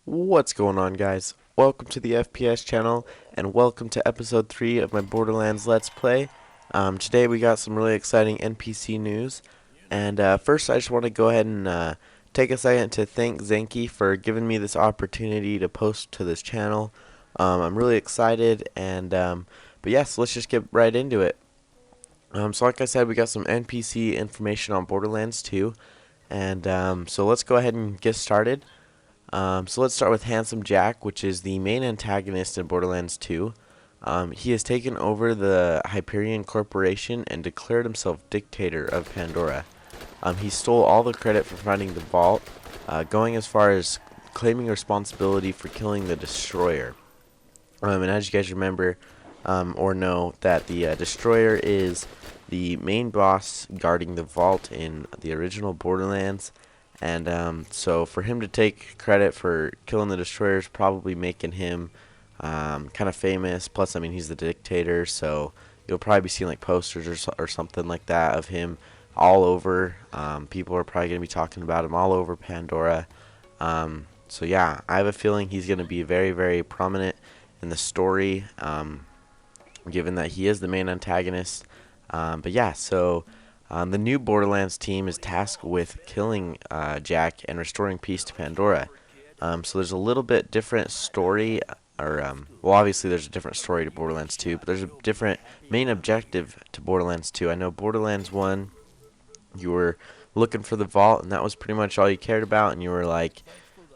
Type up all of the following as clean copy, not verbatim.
What's going on, guys? Welcome to the FPS channel, and welcome to episode 3 of my Borderlands Let's Play. Today we got some really exciting NPC news, and first I just want to go ahead and take a second to thank Zenki for giving me this opportunity to post to this channel. I'm really excited, and but yes, let's just get right into it. So like I said, we got some NPC information on Borderlands 2, and so let's go ahead and get started. So let's start with Handsome Jack, which is the main antagonist in Borderlands 2. He has taken over the Hyperion Corporation and declared himself dictator of Pandora. He stole all the credit for finding the vault, going as far as claiming responsibility for killing the Destroyer. And as you guys remember or know, that the Destroyer is the main boss guarding the vault in the original Borderlands. And so for him to take credit for killing the Destroyers, probably making him kind of famous. Plus, I mean, he's the dictator, so you'll probably be seeing like posters or something like that of him all over. People are probably going to be talking about him all over Pandora. So yeah, I have a feeling he's going to be very, very prominent in the story, given that he is the main antagonist. But yeah, so the new Borderlands team is tasked with killing Jack and restoring peace to Pandora. So there's a little bit different story, or well, obviously there's a different story to Borderlands 2, but there's a different main objective to Borderlands 2. I know Borderlands 1, you were looking for the vault, and that was pretty much all you cared about, and you were like,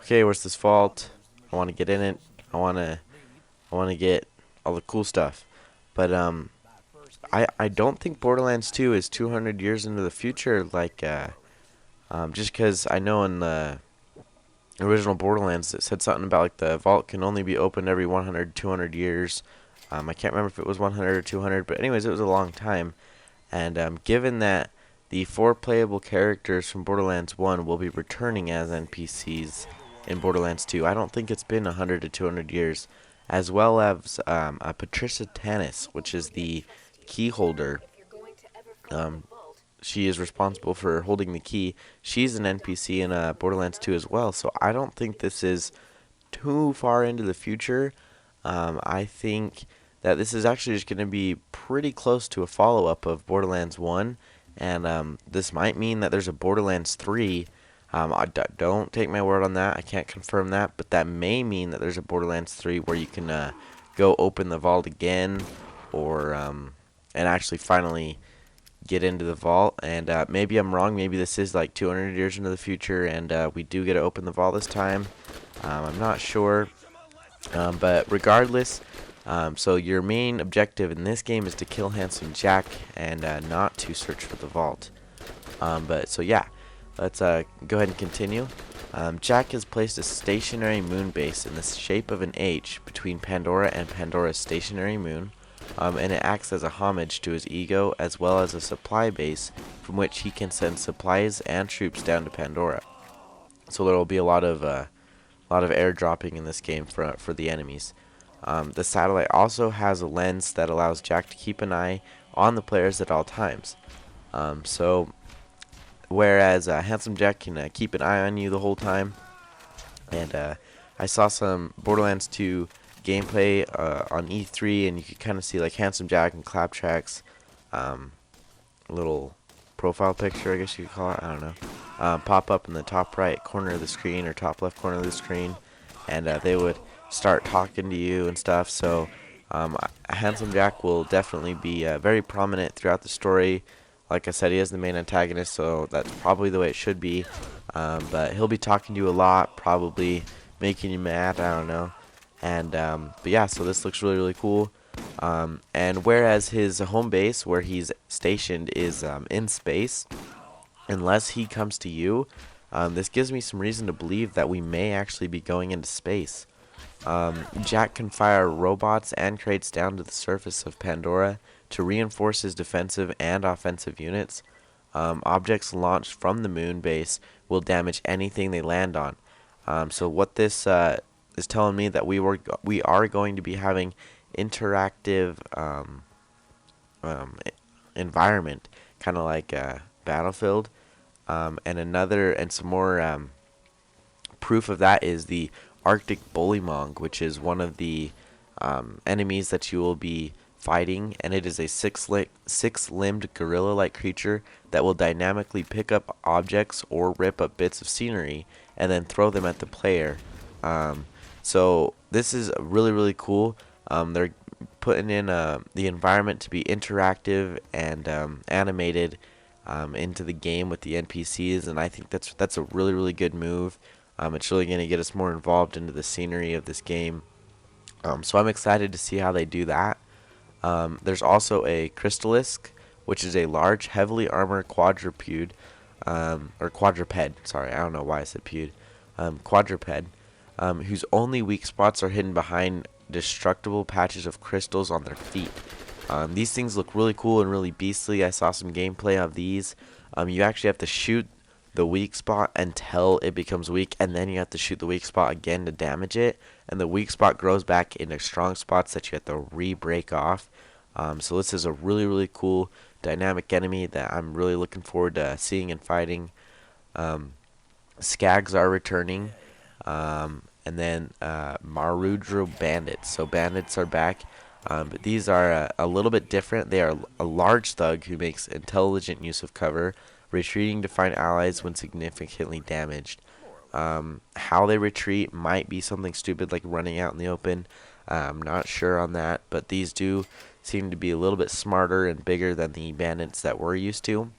okay, where's this vault? I want to get in it. I want to get all the cool stuff. But I don't think Borderlands 2 is 200 years into the future, like just because I know in the original Borderlands it said something about like the vault can only be opened every 100, 200 years. I can't remember if it was 100 or 200, but anyways, it was a long time. And given that the 4 playable characters from Borderlands 1 will be returning as NPCs in Borderlands 2, I don't think it's been 100 to 200 years. As well as Patricia Tanis, which is the key holder. She is responsible for holding the key. She's an NPC in Borderlands 2 as well, so I don't think this is too far into the future. I think that this is actually just going to be pretty close to a follow-up of Borderlands 1, and this might mean that there's a Borderlands 3. Don't take my word on that. I can't confirm that, but that may mean that there's a Borderlands 3 where you can go open the vault again, or and actually finally get into the vault. And maybe I'm wrong. Maybe this is like 200 years into the future, and we do get to open the vault this time. I'm not sure, but regardless, so your main objective in this game is to kill Handsome Jack and not to search for the vault. But so yeah. Let's go ahead and continue. Jack has placed a stationary moon base in the shape of an H between Pandora and Pandora's stationary moon, and it acts as a homage to his ego as well as a supply base from which he can send supplies and troops down to Pandora. So there will be a lot of airdropping in this game for the enemies. The satellite also has a lens that allows Jack to keep an eye on the players at all times. Whereas Handsome Jack can keep an eye on you the whole time. And I saw some Borderlands 2 gameplay on E3, and you could kind of see like Handsome Jack and Claptrack's little profile picture, I guess you could call it, I don't know, pop up in the top right corner of the screen or top left corner of the screen, and they would start talking to you and stuff. So Handsome Jack will definitely be very prominent throughout the story. Like I said, he is the main antagonist, so that's probably the way it should be. But he'll be talking to you a lot, probably making you mad, I don't know. And but yeah, so this looks really, really cool. And whereas his home base, where he's stationed, is in space, unless he comes to you, this gives me some reason to believe that we may actually be going into space. Jack can fire robots and crates down to the surface of Pandora to reinforce his defensive and offensive units. Objects launched from the moon base will damage anything they land on. So what this is telling me that we are going to be having interactive environment, kind of like Battlefield. And some more proof of that is the Arctic Bullymong, which is one of the enemies that you will be fighting, and it is a six-limbed gorilla-like creature that will dynamically pick up objects or rip up bits of scenery and then throw them at the player. So this is really cool. They're putting in the environment to be interactive and animated into the game with the NPCs, and I think that's a really good move. It's really going to get us more involved into the scenery of this game. So I'm excited to see how they do that. There's also a Crystallisk, which is a large, heavily armored quadruped, or quadruped. Sorry, I don't know why I said pewed. Quadruped, whose only weak spots are hidden behind destructible patches of crystals on their feet. These things look really cool and really beastly. I saw some gameplay of these. You actually have to shoot the weak spot until it becomes weak, and then you have to shoot the weak spot again to damage it, and the weak spot grows back into strong spots that you have to re-break off. So this is a really cool dynamic enemy that I'm really looking forward to seeing and fighting. Skags are returning, and then Marudro Bandits. So bandits are back, but these are a little bit different. They are a large thug who makes intelligent use of cover, retreating to find allies when significantly damaged. How they retreat might be something stupid like running out in the open. I'm not sure on that, but these do seem to be a little bit smarter and bigger than the bandits that we're used to.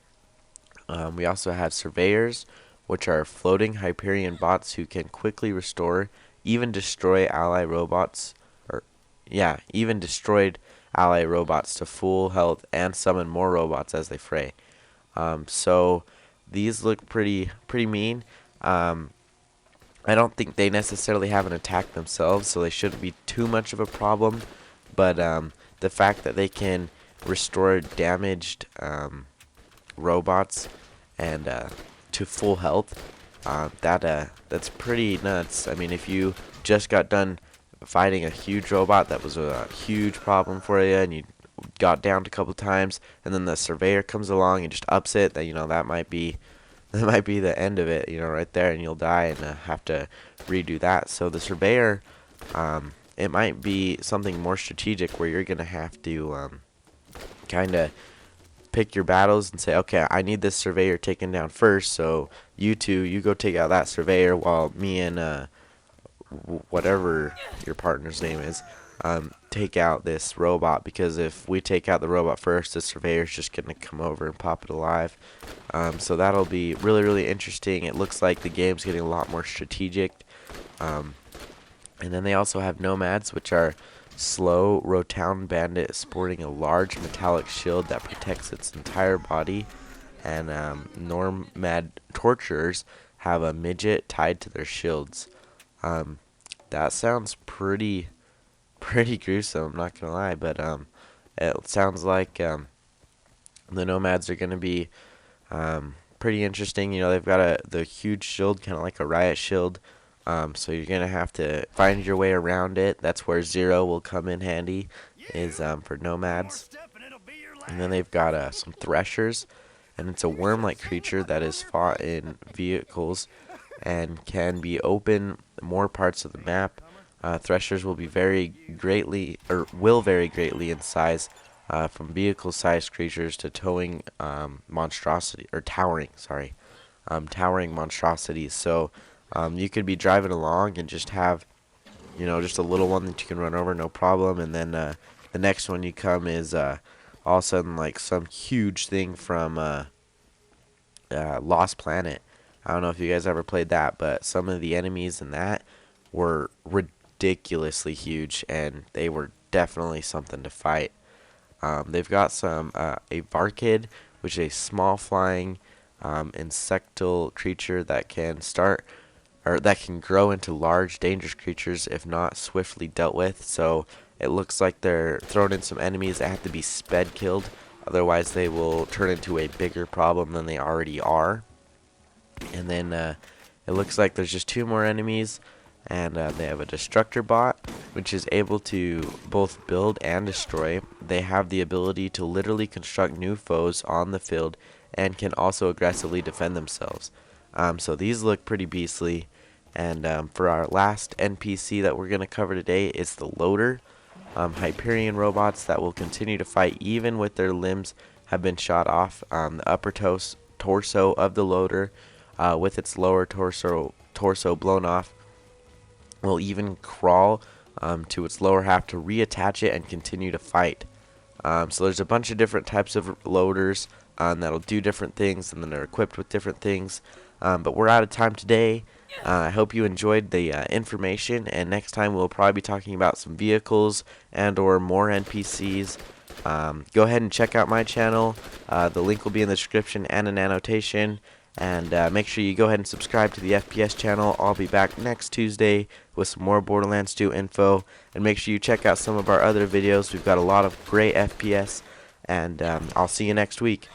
We also have surveyors, which are floating Hyperion bots who can quickly restore, even destroy ally robots, even destroyed ally robots to full health and summon more robots as they fray. So these look pretty mean. I don't think they necessarily have an attack themselves, so they shouldn't be too much of a problem. But the fact that they can restore damaged robots and to full health, that's pretty nuts. I mean, if you just got done fighting a huge robot that was a huge problem for you, and you got downed a couple times, and then the surveyor comes along and just ups it, that might be the end of it, right there, and you'll die and have to redo that. So the surveyor, it might be something more strategic where you're gonna have to kind of pick your battles and say, okay, I need this surveyor taken down first, so you go take out that surveyor while me and whatever your partner's name is take out this robot, because if we take out the robot first, the surveyor's just gonna come over and pop it alive. So that'll be really interesting. It looks like the game's getting a lot more strategic. And then they also have nomads, which are slow Rotown bandit sporting a large metallic shield that protects its entire body, and nomad torturers have a midget tied to their shields. That sounds pretty gruesome, I'm not gonna lie, but it sounds like the nomads are gonna be pretty interesting. They've got the huge shield, kind of like a riot shield, so you're gonna have to find your way around it. That's where Zero will come in handy, is for nomads. And then they've got some threshers, and it's a worm-like creature that is fought in vehicles and can be open more parts of the map. Threshers will vary greatly in size, from vehicle-sized creatures to towering monstrosities. So you could be driving along and just have, just a little one that you can run over, no problem. And then the next one you come is all of a sudden like some huge thing from Lost Planet. I don't know if you guys ever played that, but some of the enemies in that were ridiculously huge, and they were definitely something to fight. They've got a Varkid, which is a small flying insectal creature that can grow into large dangerous creatures if not swiftly dealt with. So it looks like they're throwing in some enemies that have to be sped killed, otherwise they will turn into a bigger problem than they already are. And then it looks like there's just 2 more enemies, and they have a destructor bot, which is able to both build and destroy. They have the ability to literally construct new foes on the field and can also aggressively defend themselves. So these look pretty beastly. And for our last NPC that we're going to cover today is the loader. Hyperion robots that will continue to fight even with their limbs have been shot off. The upper torso of the loader, with its lower torso blown off, will even crawl to its lower half to reattach it and continue to fight. So there's a bunch of different types of loaders that'll do different things, and then they're equipped with different things. But we're out of time today. I hope you enjoyed the information, and next time we'll probably be talking about some vehicles and or more NPCs. Go ahead and check out my channel. The link will be in the description and an annotation. And make sure you go ahead and subscribe to the FPS channel. I'll be back next Tuesday with some more Borderlands 2 info. And make sure you check out some of our other videos. We've got a lot of great FPS. And I'll see you next week.